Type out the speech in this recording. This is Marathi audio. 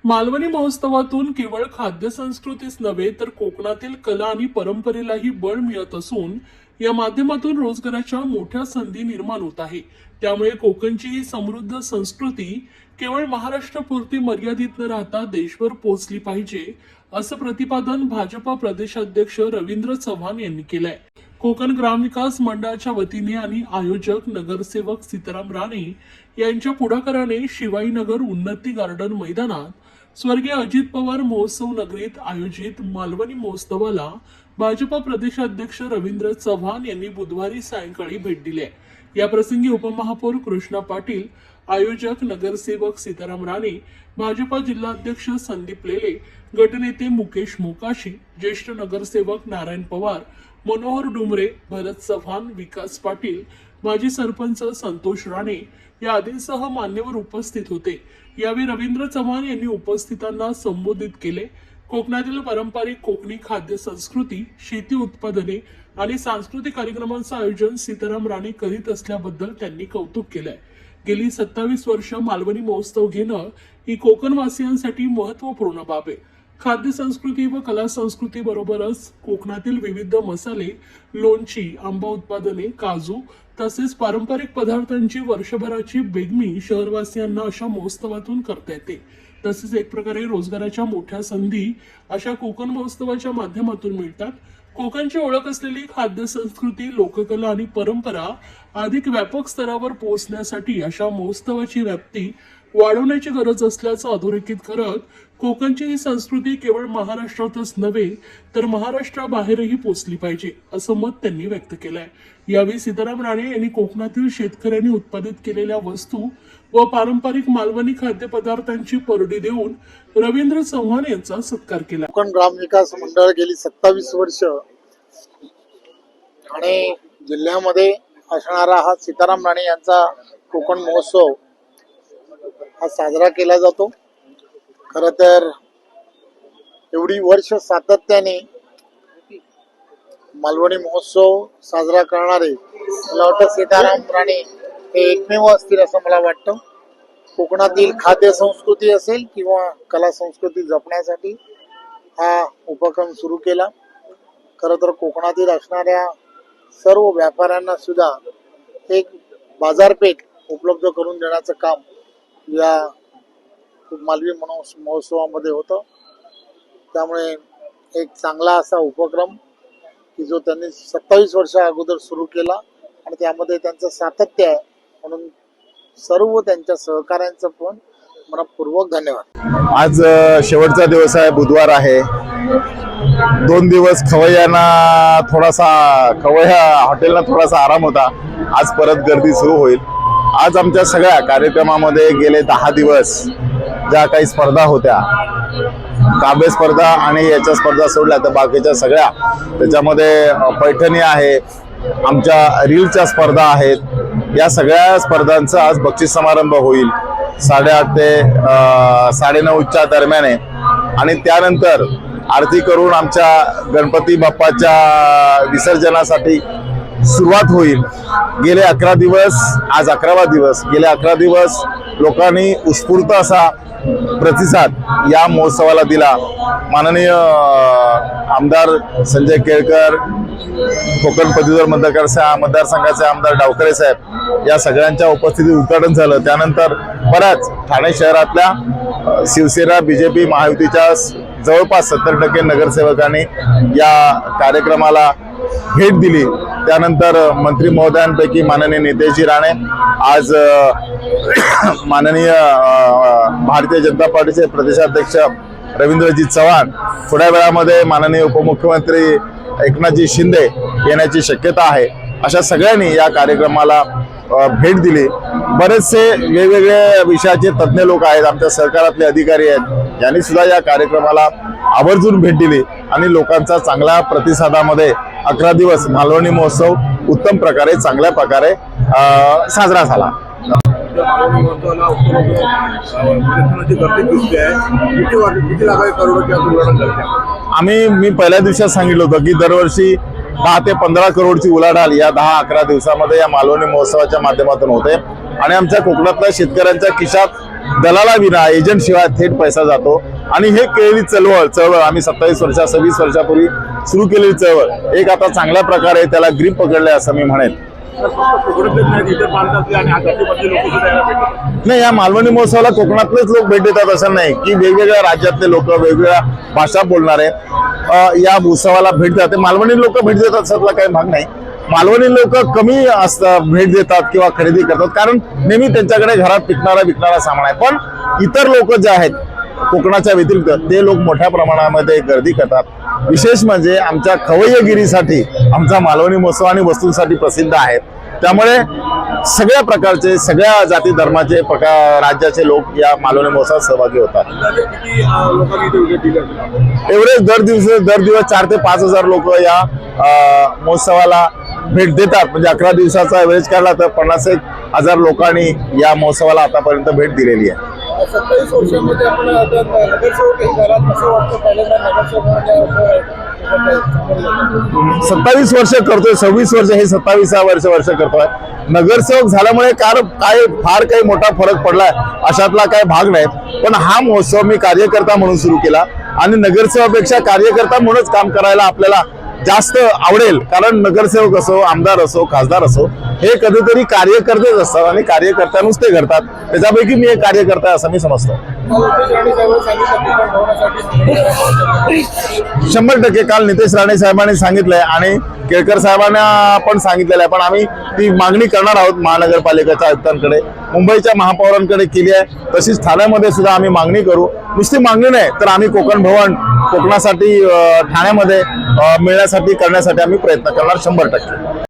मालवणी महोत्सवातून केवळ खाद्य संस्कृतीच नव्हे तर कोकणातील कला आणि परंपरेलाही बळ मिळत असून या माध्यमातून रोजगाराच्या मोठ्या संधी निर्माण होत आहे। त्यामुळे कोकणची ही समृद्ध संस्कृती केवळ महाराष्ट्रापुरती मर्यादित न राहता देशभर पोहोचली पाहिजे, असं प्रतिपादन भाजपा प्रदेशाध्यक्ष रवींद्र चव्हाण यांनी केलंय। कोकण ग्रामविकास मंडळाच्या वतीने आणि आयोजक नगरसेवक सीताराम राणे यांच्या पुढाकाराने शिवाईनगर उन्नती गार्डन मैदानात स्वर्गीय अजित पवार महोत्सव नगरीत आयोजित मालवणी महोत्सवाला भाजपा प्रदेशाध्यक्ष रवींद्र चव्हाण यांनी बुधवारी सायंकाळी भेट दिली आहे। या प्रसंगी उपमहापौर कृष्णा पाटील, आयोजक नगरसेवक सीताराम राणे, भाजपा जिल्हाध्यक्ष संदीप लेले, गटनेते मुकेश मोकाशी, ज्येष्ठ नगरसेवक नारायण पवार, मनोहर डुमरे, भरत चव्हाण, विकास पाटील, माजी सरपंच संतोष राणे या आदींसह मान्यवर उपस्थित होते। यावेळी रवींद्र चव्हाण यांनी उपस्थितांना संबोधित केले। कोकणातील पारंपरिक कोकणी खाद्य संस्कृती, शेती उत्पादने आणि सांस्कृतिक कार्यक्रमांचं आयोजन सीताराम राणे करीत असल्याबद्दल त्यांनी कौतुक केलंय। गेली 27 वर्ष मालवणी महोत्सव घेणं ही कोकणवासियांसाठी महत्त्वपूर्ण बाब आहे। खाद्य संस्कृती व कला संस्कृती बरोबरच कोकणातील विविध मसाले, लोणची, आंबा उत्पादने, काजू तसेच पारंपरिक पदार्थांची वर्षभराची बेगमी शहरवासियांना अशा महोत्सवातून करता येते। तसेच एक प्रकारे रोजगाराच्या मोठ्या संधी अशा कोकण महोत्सवाच्या माध्यमातून मिळतात। कोकणची ओळख असलेली खाद्य संस्कृती, लोककला आणि परंपरा अधिक व्यापक स्तरावर पोहोचण्यासाठी अशा महोत्सवाची व्याप्ती वाढवण्याची गरज असल्याचं अधोरेखित करत कोकणची ही संस्कृती केवळ महाराष्ट्रातच नव्हे तर महाराष्ट्राबाहेरही पोहोचली पाहिजे, असं मत त्यांनी व्यक्त केलंय। यावेळी सीताराम राणे यांनी कोकणातील शेतकऱ्यांनी उत्पादित केलेल्या वस्तू व पारंपरिक मालवणी खाद्यपदार्थांची परडी देऊन रवींद्र चव्हाण यांचा सत्कार केला। कोकण ग्रामविकास मंडळ गेली 27 वर्ष ठाणे जिल्ह्यामध्ये असणारा हा सीताराम राणे यांचा कोकण महोत्सव हा साजरा केला जातो। खरं तर एवढी वर्ष सातत्याने मालवणी महोत्सव साजरा करणारे मला वाटतं सीताराम राणे हे एकमेव असतील असं मला वाटतं। कोकणातील खाद्य संस्कृती असेल किंवा कला संस्कृती जपण्यासाठी हा उपक्रम सुरू केला। खरं तर कोकणातील असणाऱ्या सर्व व्यापाऱ्यांना सुद्धा एक बाजारपेठ उपलब्ध करून देण्याचं काम या मालवणी महोत्सवामध्ये होतं। त्यामुळे एक चांगला असा उपक्रम की जो त्यांनी 27 वर्षा अगोदर सुरू केला आणि त्यामध्ये त्यांचं सातत्य आहे, म्हणून सर्व त्यांच्या सहकाऱ्यांचं पण मनपूर्वक धन्यवाद। आज शेवटचा दिवस आहे, बुधवार आहे। 2 दिवस खवय्या हॉटेलला थोडासा आराम होता। आज परत गर्दी सुरू होईल। आज आमच्या सगळ्या कार्यक्रमामध्ये गेले 10 दिवस ज्या काही स्पर्धा होत्या, काव्य स्पर्धा आणि याच्या स्पर्धा सोडल्या तर बाकीच्या सगळ्या, त्याच्यामध्ये पैठणी आहे, आमच्या रीलच्या स्पर्धा आहेत। या सगळ्या स्पर्धांचा आज बक्षीस समारंभ होईल 8:30 ते 9:30च्या दरम्यान आहे आणि त्यानंतर आरती करून आमच्या गणपती बाप्पाच्या विसर्जनासाठी सुरुवात होईल। गेले 11 दिवस, आज 11वा दिवस, गेले 11 दिवस लोकांनी उत्स्फूर्त असा प्रतिसाद या महोत्सवाला दिला। माननीय आमदार संजय केळकर, कोकण पदवीधर मतदारसंघाचे आमदार डावकरे साहेब या सगळ्यांच्या उपस्थितीत उद्घाटन झालं। त्यानंतर बऱ्याच ठाणे शहरातल्या शिवसेना, बीजेपी, महायुतीच्या जवळपास 70% नगरसेवकांनी या कार्यक्रमाला भेट दिली। त्यानंतर मंत्री महोदयांपैकी माननीय नितेशजी राणे, आज माननीय भारतीय जनता पार्टीचे प्रदेशाध्यक्ष रवींद्रजी चव्हाण, थोड्या वेळामध्ये माननीय उपमुख्यमंत्री एकनाथजी शिंदे येण्याची शक्यता आहे। अशा सगळ्यांनी या कार्यक्रमाला भेट दिली। बरेचसे वेगवेगळ्या विषयाचे तज्ज्ञ लोक आहेत, आमच्या सरकारातले अधिकारी आहेत, यांनी सुद्धा या कार्यक्रमाला आवर्जून भेट दिली आणि लोकांचा चांगल्या प्रतिसादामध्ये 11 दिवस मालवणी महोत्सव उत्तम प्रकारे, चांगल्या प्रकारे साजरा झाला। मी पहिल्या दिवसात सांगितलं होतं की दरवर्षी 10 ते 15 करोडची उलाढाल या 10-11 दिवसामध्ये या मालवणी महोत्सवाच्या माध्यमातून होते आणि आमच्या कोकणातल्या शेतकऱ्यांच्या खिशात दलालाविना एजंट शिवाय थेट पैसा जातो आणि हे केलेली चळवळ आम्ही 27 26 वर्षापूर्वी सुरू केलेली चळवळ एक आता चांगल्या प्रकारे त्याला ग्रीप पकडले असं मी म्हणेन. नाही, या मालवणी महोत्सवाला कोकणातलेच लोक भेट देतात असं नाही की वेगवेगळ्या राज्यातले लोक वेगवेगळ्या भाषा बोलणारे या उत्सवाला भेट देतात. मालवणी लोक भेट देतात असल्याला काही भाग नाही. मालवणी लोक कमी भेट देतात किंवा खरेदी करतात कारण नेहमी त्यांच्याकडे घरात विकणारा सामान आहे. पण इतर लोक जे आहेत कोकणाच्या व्यतिरिक्त ते लोक मोठ्या प्रमाणामध्ये गर्दी करतात. विशेष म्हणजे आमच्या खवय्यगिरीसाठी आमचा मालवणी महोत्सव आणि वस्तूंसाठी प्रसिद्ध आहे. त्यामुळे सगळ्या प्रकारचे सगळ्या जाती धर्माचे राज्याचे लोक या मालवणी महोत्सवात सहभागी होतात. एवढेच दर दिवस 4 ते 5 हजार लोक या महोत्सवाला भेट देतात. म्हणजे 11 दिवसाचा एव्हरेज काढला तर 50,000 लोकांनी या महोत्सवाला आतापर्यंत भेट दिलेली आहे. 27 वर्षांमध्ये आपण नगरसेवक घरात कसं वाटतं पहिल्यांदा नगरसेवक 27 वर्ष करतोय, 26 वर्ष हे 27व्या वर्ष करतोय. नगरसेवक झाल्यामुळे काय फार काही मोठा फरक पडलाय अशातला काही भाग नाही. पण हा महोत्सव मी कार्यकर्ता म्हणून सुरू केला आणि नगरसेवकापेक्षा कार्यकर्ता म्हणूनच काम करायला आपल्याला जास्त आवडेल. कारण नगरसेवक असो, आमदार असो, खासदार असो हे कधीतरी कार्यकर्तेच असतात आणि कार्यकर्त्यांनुच ते घडतात. त्याच्यापैकी मी एक कार्यकर्ता आहे असं मी समजतो. 100% काल नितेश राणे साहेबांनी सांगितलंय आणि केळकर साहेबांना पण सांगितलेलं आहे. पण आम्ही ती मागणी करणार आहोत महानगरपालिकेच्या आयुक्तांकडे, मुंबईच्या महापौरांकडे केली आहे. तशीच ठाण्यामध्ये सुद्धा आम्ही मागणी करू. नुसती मागणी नाही तर आम्ही कोकण भवन कोकणासाठी ठाण्यामध्ये मिळण्यासाठी करण्यासाठी आम्ही प्रयत्न करणार 100%.